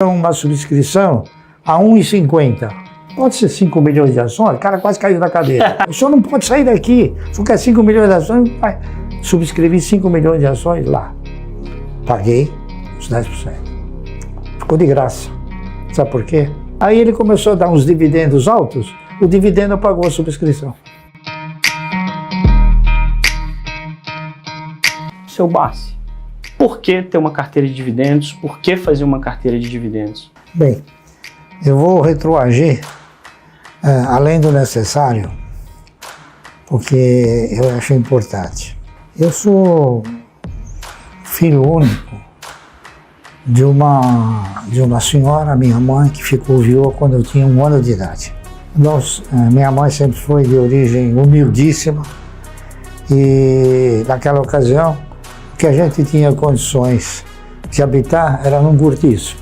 uma subscrição a R$ 1,50. Pode ser 5 milhões de ações, o cara quase caiu da cadeira. O senhor não pode sair daqui. O senhor quer 5 milhões de ações, vai. Subscrevi 5 milhões de ações lá. Paguei os 10%. Ficou de graça. Sabe por quê? Aí ele começou a dar uns dividendos altos, o dividendo pagou a subscrição. Seu Bassi, por que ter uma carteira de dividendos? Por que fazer uma carteira de dividendos? Bem, eu vou retroagir além do necessário, porque eu acho importante. Eu sou filho único de uma senhora, minha mãe, que ficou viúva quando eu tinha 1 ano de idade. Minha mãe sempre foi de origem humildíssima e naquela ocasião o que a gente tinha condições de habitar era num cortiço.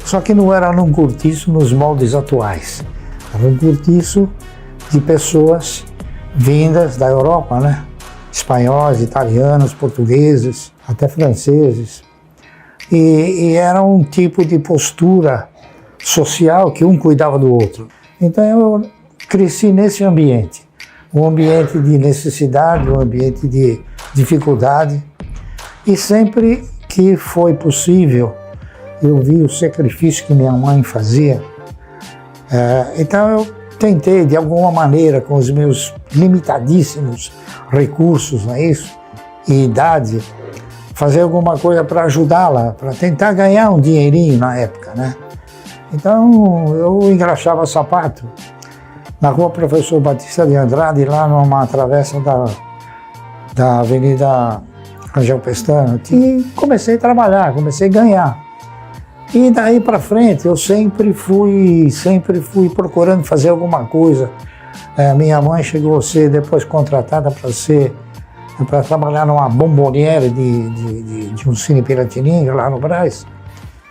Só que não era num cortiço nos moldes atuais. Era um cortiço de pessoas vindas da Europa, né? Espanhóis, italianos, portugueses, até franceses. E era um tipo de postura social que um cuidava do outro. Então eu cresci nesse ambiente. Um ambiente de necessidade, um ambiente de dificuldade. E sempre que foi possível, eu vi o sacrifício que minha mãe fazia. Então eu tentei, de alguma maneira, com os meus limitadíssimos recursos, não é isso? E idade, fazer alguma coisa para ajudá-la, para tentar ganhar um dinheirinho na época, né? Então eu engraxava sapato na rua Professor Batista de Andrade, lá numa travessa da Avenida Rangel Pestana, e comecei a trabalhar, comecei a ganhar. E daí para frente eu sempre fui procurando fazer alguma coisa. Minha mãe chegou a ser depois contratada para trabalhar numa bomboniere de um Cine Piratininga lá no Brás.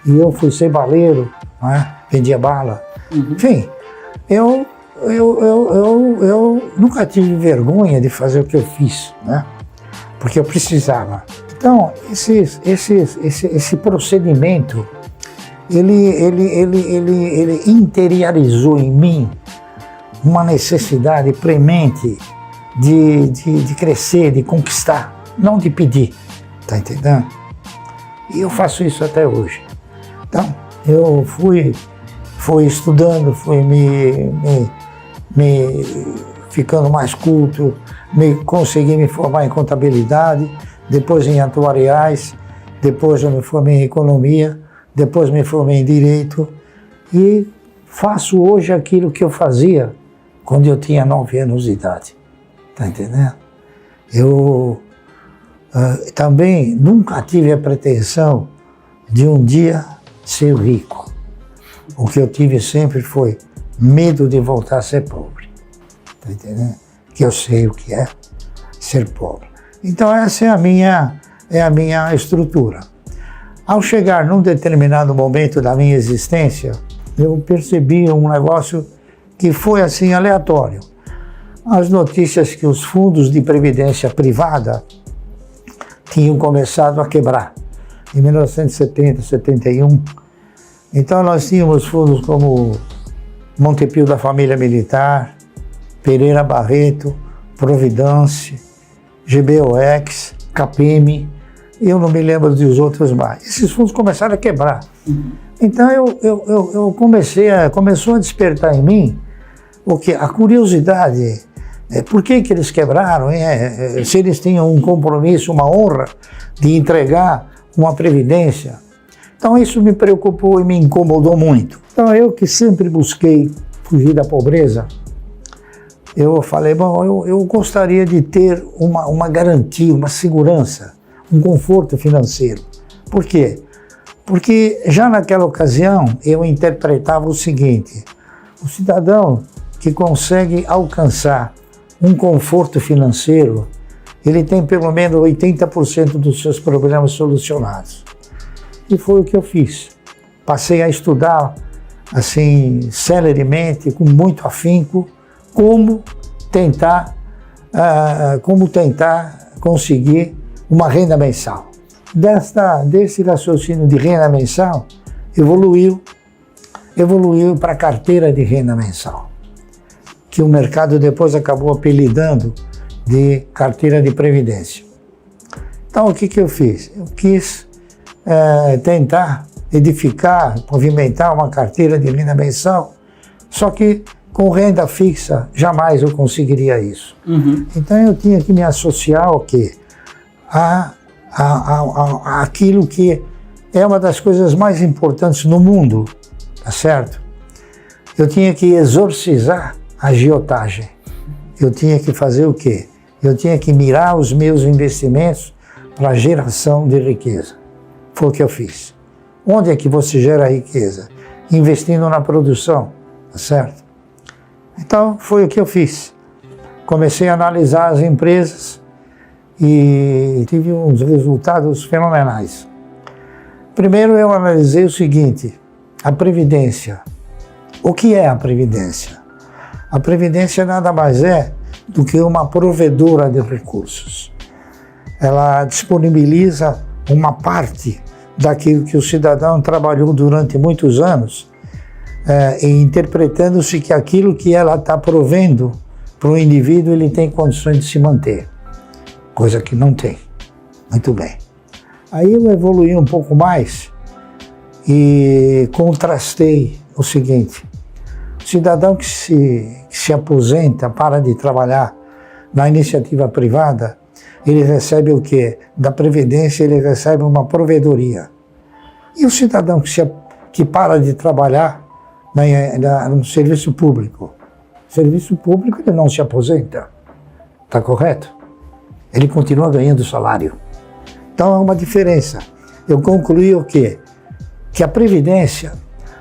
E eu fui ser baleiro, né? Vendia bala. Enfim, eu nunca tive vergonha de fazer o que eu fiz, né? Porque eu precisava. Então, esse procedimento, ele interiorizou em mim uma necessidade premente de crescer, de conquistar, não de pedir, tá entendendo? E eu faço isso até hoje. Então, eu fui estudando, fui me ficando mais culto, consegui me formar em contabilidade, depois em atuariais, depois eu me formei em economia, depois me formei em direito e faço hoje aquilo que eu fazia quando eu tinha 9 anos de idade. Tá entendendo? Eu também nunca tive a pretensão de um dia ser rico. O que eu tive sempre foi medo de voltar a ser pobre. Tá entendendo? Que eu sei o que é ser pobre. Então essa é a minha estrutura. Ao chegar num determinado momento da minha existência, eu percebi um negócio que foi assim aleatório. As notícias que os fundos de previdência privada tinham começado a quebrar em 1970, 71. Então nós tínhamos fundos como Montepio da Família Militar, Pereira Barreto, Providência, GBOX, Capem, eu não me lembro dos outros mais. Esses fundos começaram a quebrar. Então começou a despertar em mim a curiosidade. Por que eles quebraram? Se eles tinham um compromisso, uma honra de entregar uma previdência. Então isso me preocupou e me incomodou muito. Então eu que sempre busquei fugir da pobreza, eu falei, bom, eu gostaria de ter uma garantia, uma segurança, um conforto financeiro. Por quê? Porque já naquela ocasião eu interpretava o seguinte: o cidadão que consegue alcançar um conforto financeiro, ele tem pelo menos 80% dos seus problemas solucionados. E foi o que eu fiz. Passei a estudar, assim, celeremente, com muito afinco, como tentar conseguir uma renda mensal. Desse raciocínio de renda mensal, evoluiu para carteira de renda mensal, que o mercado depois acabou apelidando de carteira de previdência. Então, o que eu fiz? Eu quis tentar edificar, movimentar uma carteira de renda mensal, só que com renda fixa jamais eu conseguiria isso. Então, eu tinha que me associar ao quê? Aquilo que é uma das coisas mais importantes no mundo, tá certo? Eu tinha que exorcizar a agiotagem. Eu tinha que fazer o quê? Eu tinha que mirar os meus investimentos para a geração de riqueza. Foi o que eu fiz. Onde é que você gera riqueza? Investindo na produção, tá certo? Então, foi o que eu fiz. Comecei a analisar as empresas e tive uns resultados fenomenais. Primeiro, eu analisei o seguinte: a Previdência. O que é a Previdência? A Previdência nada mais é do que uma provedora de recursos. Ela disponibiliza uma parte daquilo que o cidadão trabalhou durante muitos anos, interpretando-se que aquilo que ela está provendo para o indivíduo, ele tem condições de se manter, coisa que não tem. Muito bem. Aí eu evoluí um pouco mais e contrastei o seguinte: o cidadão que se aposenta, para de trabalhar na iniciativa privada, ele recebe o quê? Da Previdência ele recebe uma provedoria. E o cidadão que para de trabalhar no serviço público? Serviço público ele não se aposenta, está correto? Ele continua ganhando salário. Então é uma diferença. Eu concluí o quê? Que a Previdência,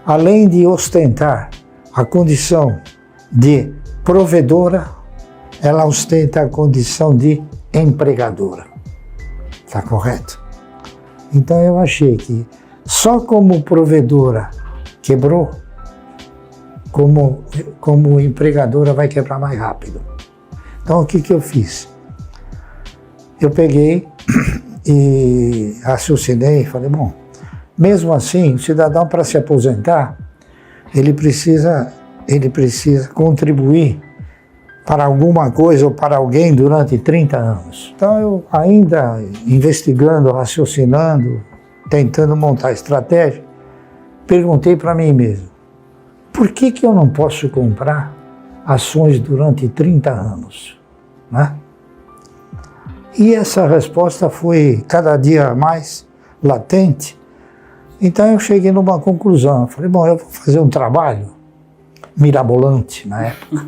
além de ostentar a condição de provedora, ela ostenta a condição de empregadora. Está correto? Então eu achei que só como provedora quebrou, como empregadora vai quebrar mais rápido. Então o que eu fiz? Eu peguei e raciocinei e falei, bom, mesmo assim, o cidadão para se aposentar, ele precisa contribuir para alguma coisa ou para alguém durante 30 anos. Então eu ainda investigando, raciocinando, tentando montar estratégia, perguntei para mim mesmo, por que eu não posso comprar ações durante 30 anos? Né? E essa resposta foi cada dia mais latente. Então eu cheguei numa conclusão, falei, bom, eu vou fazer um trabalho mirabolante na época,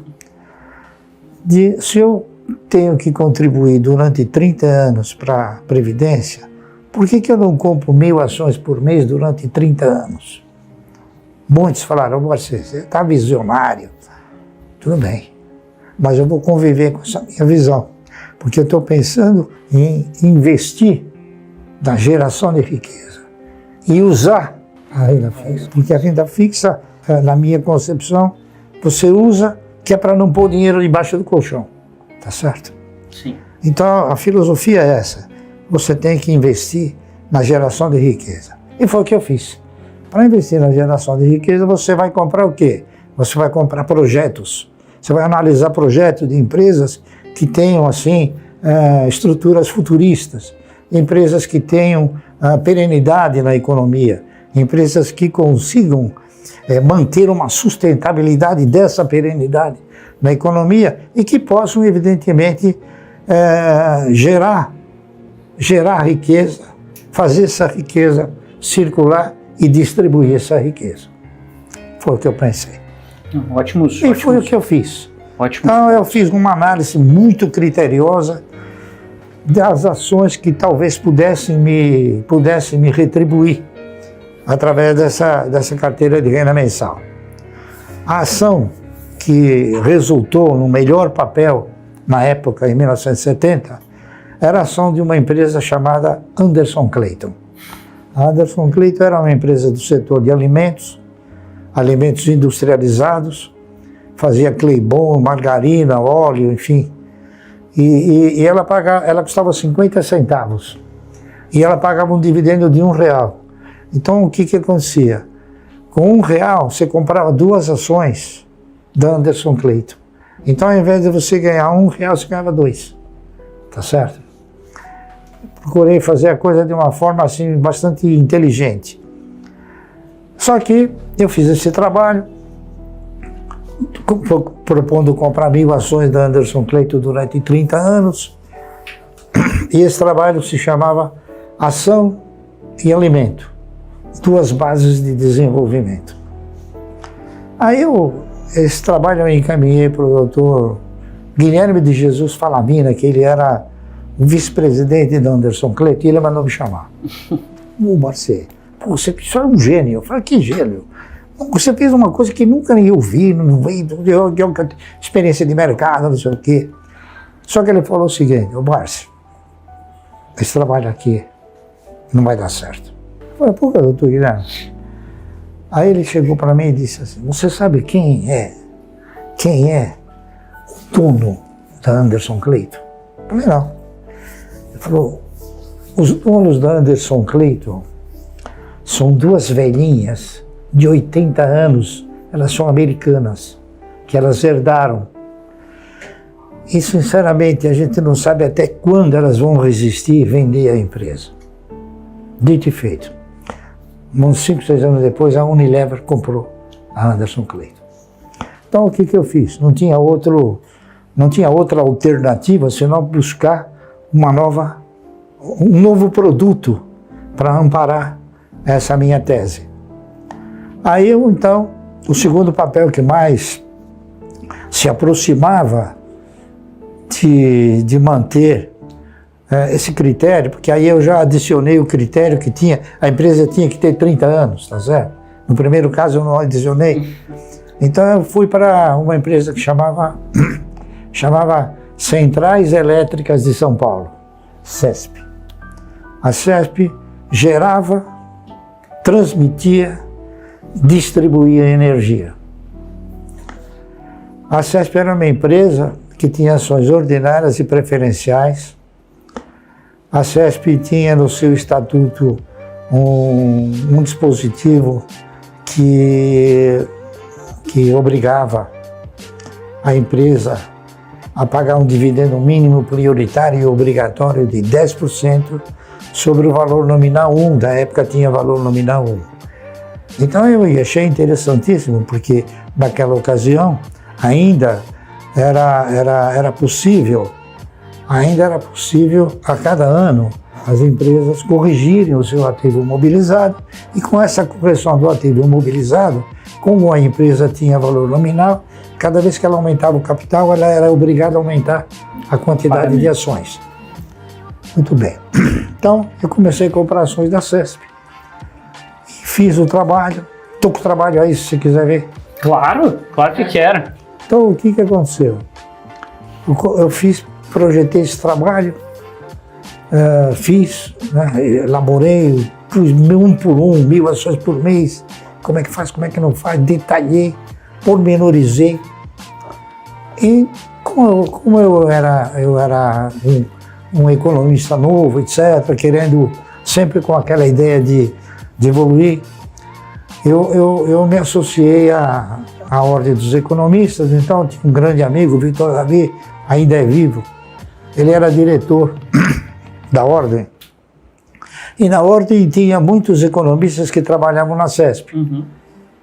se eu tenho que contribuir durante 30 anos para a Previdência, por que eu não compro 1000 ações por mês durante 30 anos? Muitos falaram, você está visionário. Tudo bem, mas eu vou conviver com essa minha visão, porque eu estou pensando em investir na geração de riqueza e usar a renda fixa, porque a renda fixa, na minha concepção, você usa que é para não pôr dinheiro debaixo do colchão, tá certo? Sim. Então a filosofia é essa, você tem que investir na geração de riqueza. E foi o que eu fiz. Para investir na geração de riqueza, você vai comprar o quê? Você vai comprar projetos, você vai analisar projetos de empresas que tenham assim estruturas futuristas, empresas que tenham perenidade na economia, empresas que consigam manter uma sustentabilidade dessa perenidade na economia e que possam, evidentemente, gerar riqueza, fazer essa riqueza circular e distribuir essa riqueza. Foi o que eu pensei. E foi o que eu fiz. Então eu fiz uma análise muito criteriosa das ações que talvez pudessem me retribuir através dessa carteira de renda mensal. A ação que resultou no melhor papel na época, em 1970, era a ação de uma empresa chamada Anderson Clayton. A Anderson Clayton era uma empresa do setor de alimentos industrializados, fazia Claybon, margarina, óleo, enfim. E ela custava 50 centavos. E ela pagava um dividendo de R$1. Então, o que acontecia? Com R$1 você comprava 2 ações da Anderson Clayton. Então, ao invés de você ganhar R$1, você ganhava 2. Tá certo? Procurei fazer a coisa de uma forma assim bastante inteligente. Só que eu fiz esse trabalho, propondo comprar 1000 ações da Anderson Clayton durante 30 anos. E esse trabalho se chamava Ação e Alimento, 2 bases de desenvolvimento. Aí esse trabalho eu encaminhei para o doutor Guilherme de Jesus Falamina, que ele era o vice-presidente da Anderson Clayton, e ele mandou me chamar. Marcelo, você é um gênio. Eu falei, que gênio? Você fez uma coisa que nunca nem eu vi, não veio, experiência de mercado, não sei o quê. Só que ele falou o seguinte, Márcio, esse trabalho aqui não vai dar certo. Eu falei, por que, doutor Guilherme? Aí ele chegou para mim e disse assim, você sabe quem é o dono da Anderson Clayton? Eu falei, não. Ele falou, os donos da Anderson Clayton são 2 velhinhas de 80 anos, elas são americanas, que elas herdaram. E, sinceramente, a gente não sabe até quando elas vão resistir e vender a empresa. Dito e feito. Uns 5, 6 anos depois, a Unilever comprou a Anderson Clayton. Então, o que eu fiz? Não tinha outra alternativa senão buscar um novo produto para amparar essa minha tese. Aí então, o segundo papel que mais se aproximava de manter esse critério, porque aí eu já adicionei o critério que a empresa tinha que ter 30 anos, tá certo? No primeiro caso eu não adicionei. Então eu fui para uma empresa que chamava Centrais Elétricas de São Paulo, CESP. A CESP gerava, transmitia, distribuía energia. A CESP era uma empresa que tinha ações ordinárias e preferenciais. A CESP tinha no seu estatuto um dispositivo que obrigava a empresa a pagar um dividendo mínimo prioritário e obrigatório de 10% sobre o valor nominal 1, da época tinha valor nominal 1. Então eu achei interessantíssimo, porque naquela ocasião ainda era possível a cada ano as empresas corrigirem o seu ativo mobilizado, e com essa correção do ativo mobilizado, como a empresa tinha valor nominal, cada vez que ela aumentava o capital, ela era obrigada a aumentar a quantidade de ações. Muito bem. Então, eu comecei a comprar ações da CESP. Fiz o trabalho. Estou com o trabalho aí, se você quiser ver. Claro que quero. Então, o que aconteceu? Eu projetei esse trabalho, elaborei, pus 1 por 1, 1000 ações por mês, como é que faz, como é que não faz, detalhei, pormenorizei. E como eu era um economista novo, etc., querendo sempre com aquela ideia de evoluir, eu me associei à Ordem dos Economistas. Então tinha um grande amigo, Vitor Davi, ainda é vivo. Ele era diretor da Ordem. E na Ordem tinha muitos economistas que trabalhavam na CESP. Uhum.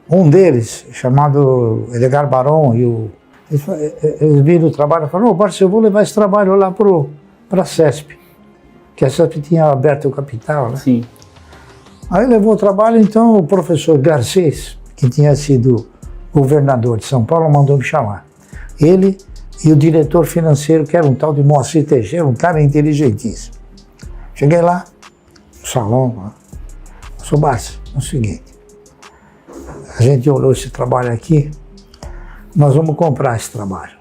Um deles, chamado Edgar Baron, eles viram o trabalho e falaram, Barça, eu vou levar esse trabalho lá para a CESP, que a CESP tinha aberto o capital, né? Sim. Aí levou o trabalho, então o professor Garcês, que tinha sido governador de São Paulo, mandou me chamar. Ele e o diretor financeiro, que era um tal de Moacir Teixeira, um cara inteligentíssimo. Cheguei lá, no salão, sou Barça, é o seguinte, a gente olhou esse trabalho aqui, nós vamos comprar esse trabalho.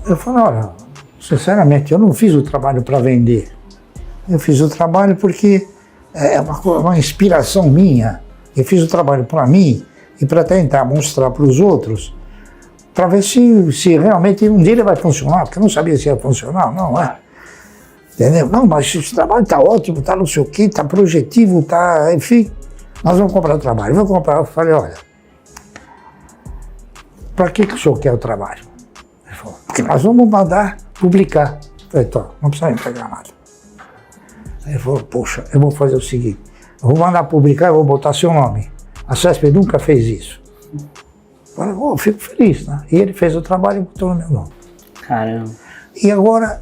Eu falei, olha, sinceramente, eu não fiz o trabalho para vender. Eu fiz o trabalho porque é uma inspiração minha. Eu fiz o trabalho para mim e para tentar mostrar para os outros, para ver se realmente um dia ele vai funcionar, porque eu não sabia se ia funcionar, não é? Entendeu? Não, mas esse trabalho está ótimo, está não sei o quê, está projetivo, está, enfim. nós vamos comprar o trabalho. Vou comprar. Eu falei, olha, para que o senhor quer o trabalho? Ele falou, porque nós vamos mandar publicar. Eu falei, então, não precisa entregar nada. Aí ele falou, poxa, eu vou fazer o seguinte, eu vou mandar publicar, eu vou botar seu nome. A CESP nunca fez isso. Eu falei, oh, fico feliz, né? E ele fez o trabalho e botou no meu nome. Caramba. E agora,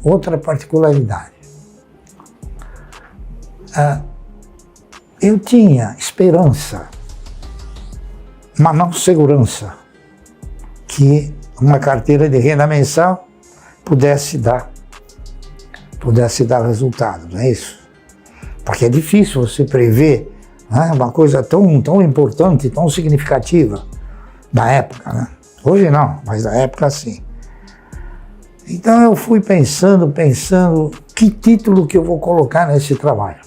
outra particularidade. Eu tinha esperança, mas não segurança, que uma carteira de renda mensal pudesse dar resultado, não é isso? Porque é difícil você prever, né, uma coisa tão importante, tão significativa da época, né? Hoje não, mas da época sim. Então eu fui pensando, que título que eu vou colocar nesse trabalho.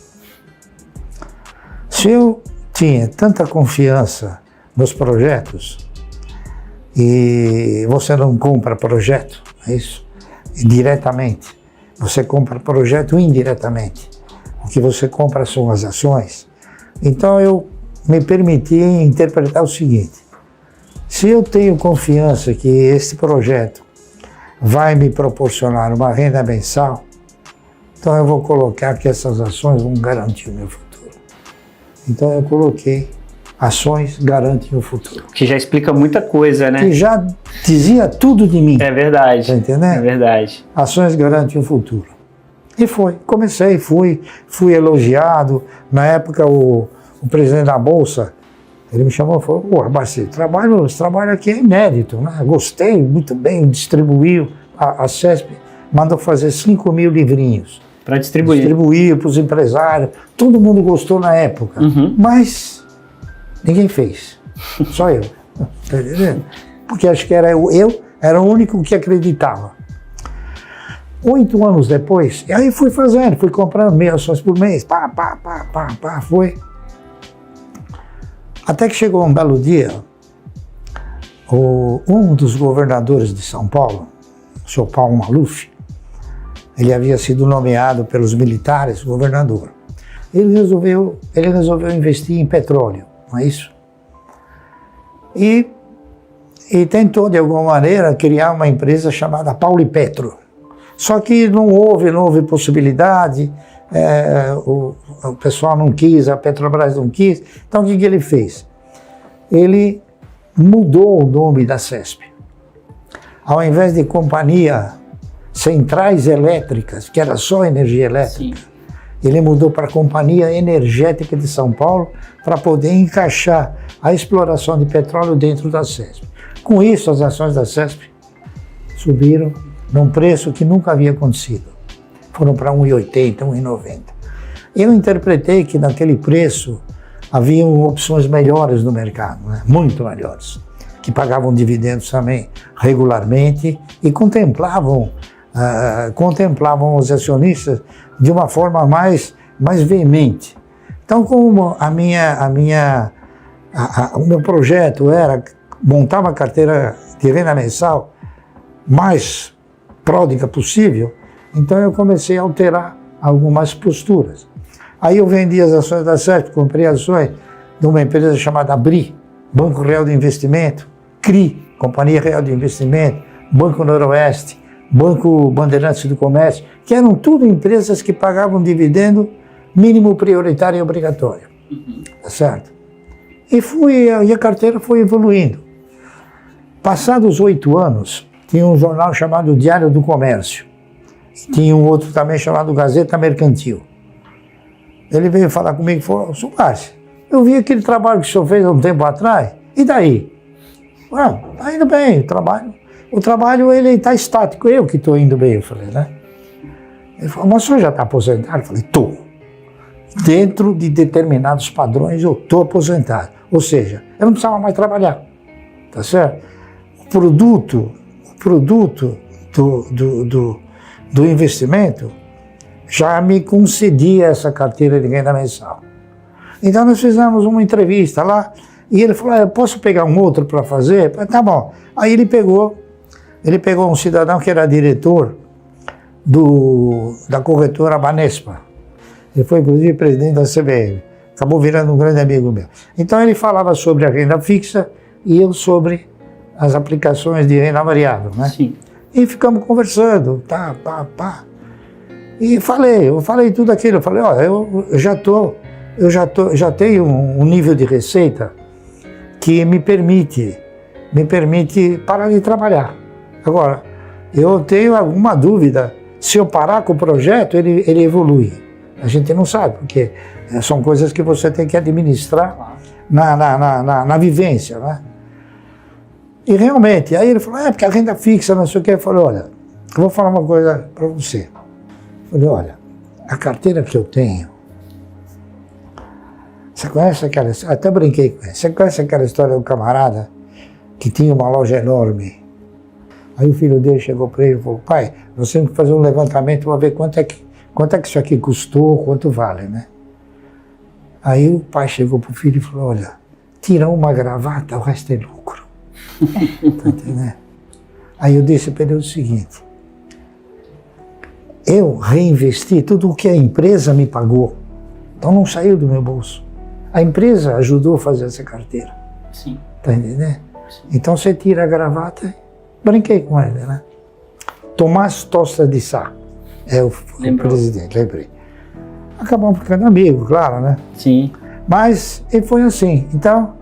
Se eu tinha tanta confiança nos projetos, e você não compra projeto, é isso? Diretamente, você compra projeto indiretamente. O que você compra são as ações. Então eu me permiti interpretar o seguinte: se eu tenho confiança que esse projeto vai me proporcionar uma renda mensal, então eu vou colocar que essas ações vão garantir o meu futuro. Então eu coloquei ações garantem o futuro. Que já explica muita coisa, né? Que já dizia tudo de mim. É verdade. Tá entendendo? É verdade. Ações garantem o futuro. E comecei, fui elogiado. Na época o presidente da Bolsa, ele me chamou e falou, pô, Marcelo, esse trabalho aqui é inédito, né? Gostei, muito bem, distribuiu. A CESP mandou fazer 5.000 livrinhos. Para distribuir. Distribuir para os empresários. Todo mundo gostou na época. Mas ninguém fez. Só eu. Tá entendendo? Porque acho que era era o único que acreditava. 8 anos depois, aí fui fazendo, fui comprando 1.000 ações por mês. Foi. Até que chegou um belo dia, um dos governadores de São Paulo, o senhor Paulo Maluf, ele havia sido nomeado pelos militares governador. Ele resolveu investir em petróleo, não é isso? E tentou, de alguma maneira, criar uma empresa chamada Paulipetro. Só que não houve possibilidade, o pessoal não quis, a Petrobras não quis. Então o que ele fez? Ele mudou o nome da CESP. Ao invés de Companhia Centrais Elétricas, que era só energia elétrica, sim, ele mudou para a Companhia Energética de São Paulo para poder encaixar a exploração de petróleo dentro da CESP. Com isso, as ações da CESP subiram num preço que nunca havia acontecido. Foram para 1,80, 1,90. Eu interpretei que naquele preço haviam opções melhores no mercado, né? Muito melhores, que pagavam dividendos também regularmente e contemplavam os acionistas de uma forma mais veemente. Então, como o meu projeto era montar uma carteira de renda mensal mais pródiga possível, então eu comecei a alterar algumas posturas. Aí eu vendi as ações da CESP, comprei ações de uma empresa chamada BRI, Banco Real de Investimento, CRI, Companhia Real de Investimento, Banco Noroeste, Banco Bandeirantes do Comércio, que eram tudo empresas que pagavam dividendo mínimo prioritário e obrigatório. Tá certo? E a carteira foi evoluindo. Passados 8 anos, tinha um jornal chamado Diário do Comércio. Tinha um outro também chamado Gazeta Mercantil. Ele veio falar comigo e falou, Márcio, eu vi aquele trabalho que o senhor fez há um tempo atrás, e daí? Tá indo bem, o trabalho ele está estático, eu que estou indo bem, eu falei, né? Ele falou, mas o senhor já está aposentado? Eu falei, estou. Dentro de determinados padrões eu estou aposentado. Ou seja, eu não precisava mais trabalhar, tá certo? O produto do investimento já me concedia essa carteira de renda mensal. Então nós fizemos uma entrevista lá e ele falou, eu posso pegar um outro para fazer? Falei, tá bom. Aí ele pegou um cidadão que era diretor da corretora Banespa. Ele foi inclusive presidente da CBM. acabou virando um grande amigo meu. Então ele falava sobre a renda fixa e eu sobre as aplicações de renda variável, né? Sim. E ficamos conversando, E eu falei tudo aquilo, eu falei, ó, eu já tenho um nível de receita que me permite parar de trabalhar. Agora, eu tenho alguma dúvida, se eu parar com o projeto, ele evolui. A gente não sabe, porque são coisas que você tem que administrar na vivência, né? E realmente, aí ele falou, porque a renda fixa, não sei o que. Eu falei, olha, eu vou falar uma coisa para você. Eu falei, olha, a carteira que eu tenho, você conhece aquela história? Até brinquei com ele. Você conhece aquela história do camarada que tinha uma loja enorme? Aí o filho dele chegou para ele e falou, pai, nós temos que fazer um levantamento para ver quanto é que isso aqui custou, quanto vale, né? Aí o pai chegou para o filho e falou, olha, tira uma gravata, o resto é lucro. Tá entendendo? Aí eu disse para ele o seguinte, eu reinvesti tudo o que a empresa me pagou, então não saiu do meu bolso. A empresa ajudou a fazer essa carteira. Sim. Tá entendendo? Então você tira a gravata, brinquei com ele, né? Tomás Tosta de Sá é o presidente, lembrei. Acabamos ficando amigos, claro, né? Sim. Mas ele foi assim. Então,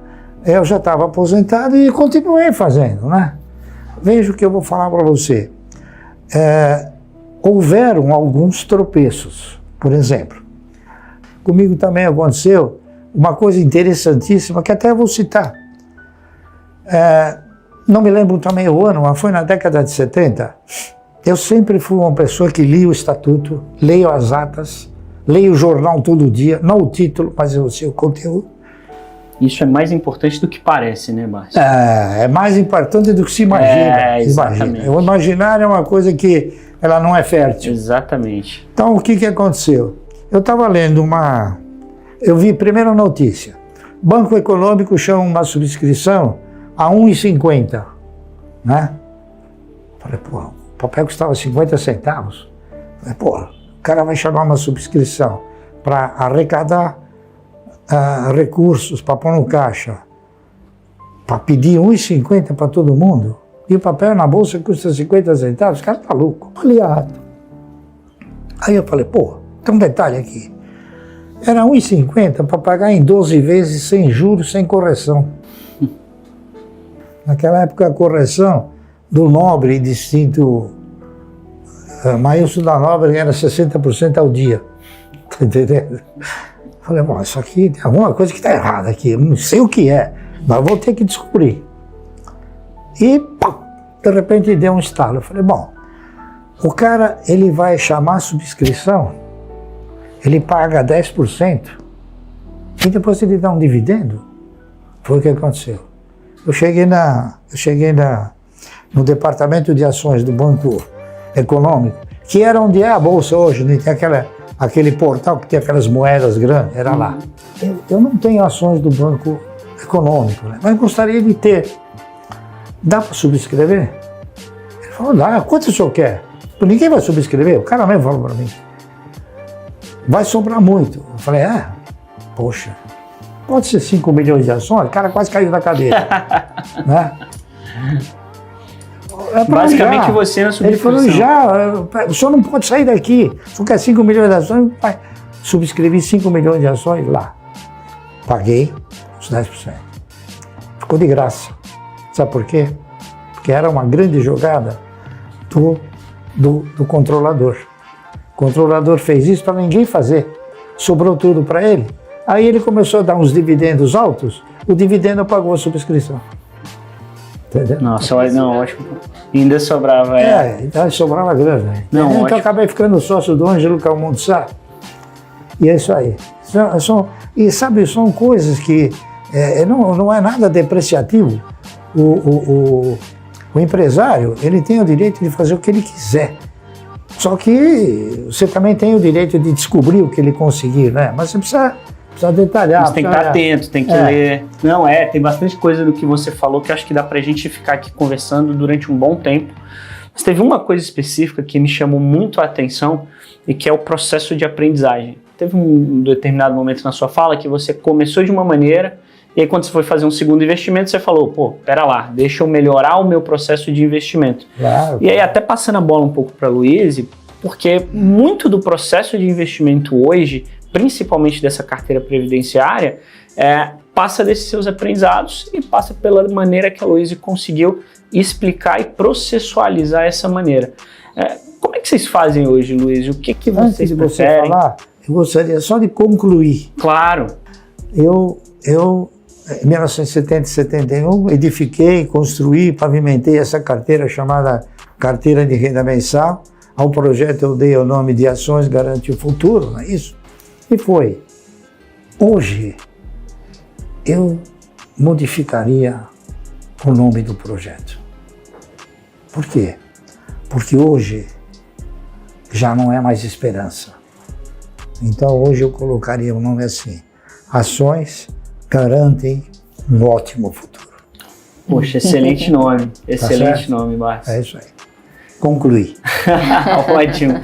eu já estava aposentado e continuei fazendo, né? Veja o que eu vou falar para você. Houveram alguns tropeços, por exemplo. Comigo também aconteceu uma coisa interessantíssima, que até vou citar. Não me lembro também o ano, mas foi na década de 70. Eu sempre fui uma pessoa que lia o estatuto, leio as atas, leio o jornal todo dia, não o título, mas o seu conteúdo. Isso é mais importante do que parece, né, Márcio? É mais importante do que se imagina. Exatamente. O imaginário é uma coisa que ela não é fértil. Exatamente. Então, o que aconteceu? Eu estava lendo eu vi a primeira notícia. Banco Econômico chama uma subscrição a R$ 1,50, né? Falei, pô, o papel custava 50 centavos. Falei, pô, o cara vai chamar uma subscrição para arrecadar recursos, para pôr no caixa, para pedir R$ 1,50 para todo mundo, e o papel na bolsa custa 50 centavos, o cara tá louco, aliado. Aí eu falei, pô, tem um detalhe aqui. Era R$ 1,50 para pagar em 12 vezes, sem juros, sem correção. Naquela época, a correção do Nobre, distinto Maílson da Nobre, era 60% ao dia. Tá entendendo? Falei, bom, isso aqui tem alguma coisa que está errada aqui, eu não sei o que é, mas vou ter que descobrir. E, pá, de repente, deu um estalo. Eu falei, bom, o cara, ele vai chamar a subscrição, ele paga 10% e depois ele dá um dividendo. Foi o que aconteceu. Eu cheguei no departamento de ações do Banco Econômico, que era onde é a bolsa hoje, né? Tem aquele portal que tem aquelas moedas grandes, era lá. Eu não tenho ações do Banco Econômico, né? Mas gostaria de ter. Dá para subscrever? Ele falou, dá. Quanto o senhor quer? Ninguém vai subscrever. O cara mesmo falou para mim. Vai sobrar muito. Eu falei, poxa, pode ser 5 milhões de ações? O cara quase caiu da cadeira. Né? Basicamente você na subscrição. Ele falou, o senhor não pode sair daqui. O senhor quer 5 milhões de ações? Vai. Subscrevi 5 milhões de ações lá. Paguei os 10%. Ficou de graça. Sabe por quê? Porque era uma grande jogada do controlador. O controlador fez isso para ninguém fazer. Sobrou tudo para ele. Aí ele começou a dar uns dividendos altos, o dividendo pagou a subscrição. Entendeu? Nossa, não, ótimo. Ainda sobrava. Então sobrava grana. Não, então ótimo. acabei ficando sócio do Ângelo Calmon de Sá. E é isso aí. E sabe, são coisas que não é nada depreciativo. O empresário, ele tem o direito de fazer o que ele quiser. Só que você também tem o direito de descobrir o que ele conseguir, né? Mas você precisa detalhar. Você tem que estar atento, tem que ler. Não, tem bastante coisa do que você falou que acho que dá pra gente ficar aqui conversando durante um bom tempo. Mas teve uma coisa específica que me chamou muito a atenção e que é o processo de aprendizagem. teve um determinado momento na sua fala que você começou de uma maneira, e aí quando você foi fazer um segundo investimento, você falou, pô, pera lá, deixa eu melhorar o meu processo de investimento. Claro. E aí até passando a bola um pouco para a Luíse, porque muito do processo de investimento hoje, principalmente dessa carteira previdenciária, passa desses seus aprendizados e passa pela maneira que a Luíse conseguiu explicar e processualizar essa maneira. Como é que vocês fazem hoje, Luíse? O que vocês Antes de você preferem? falar, eu gostaria só de concluir. Claro. Eu em 1970 e 71, edifiquei, construí, pavimentei essa carteira chamada Carteira de Renda Mensal. Ao projeto eu dei o nome de Ações Garante o Futuro, não é isso? E foi. Hoje, eu modificaria o nome do projeto. Por quê? Porque hoje já não é mais esperança. Então hoje eu colocaria o nome assim: Ações Garantem um Ótimo Futuro. Poxa, excelente nome. Excelente certo? nome, Marcos. É isso aí. Concluí. Ótimo.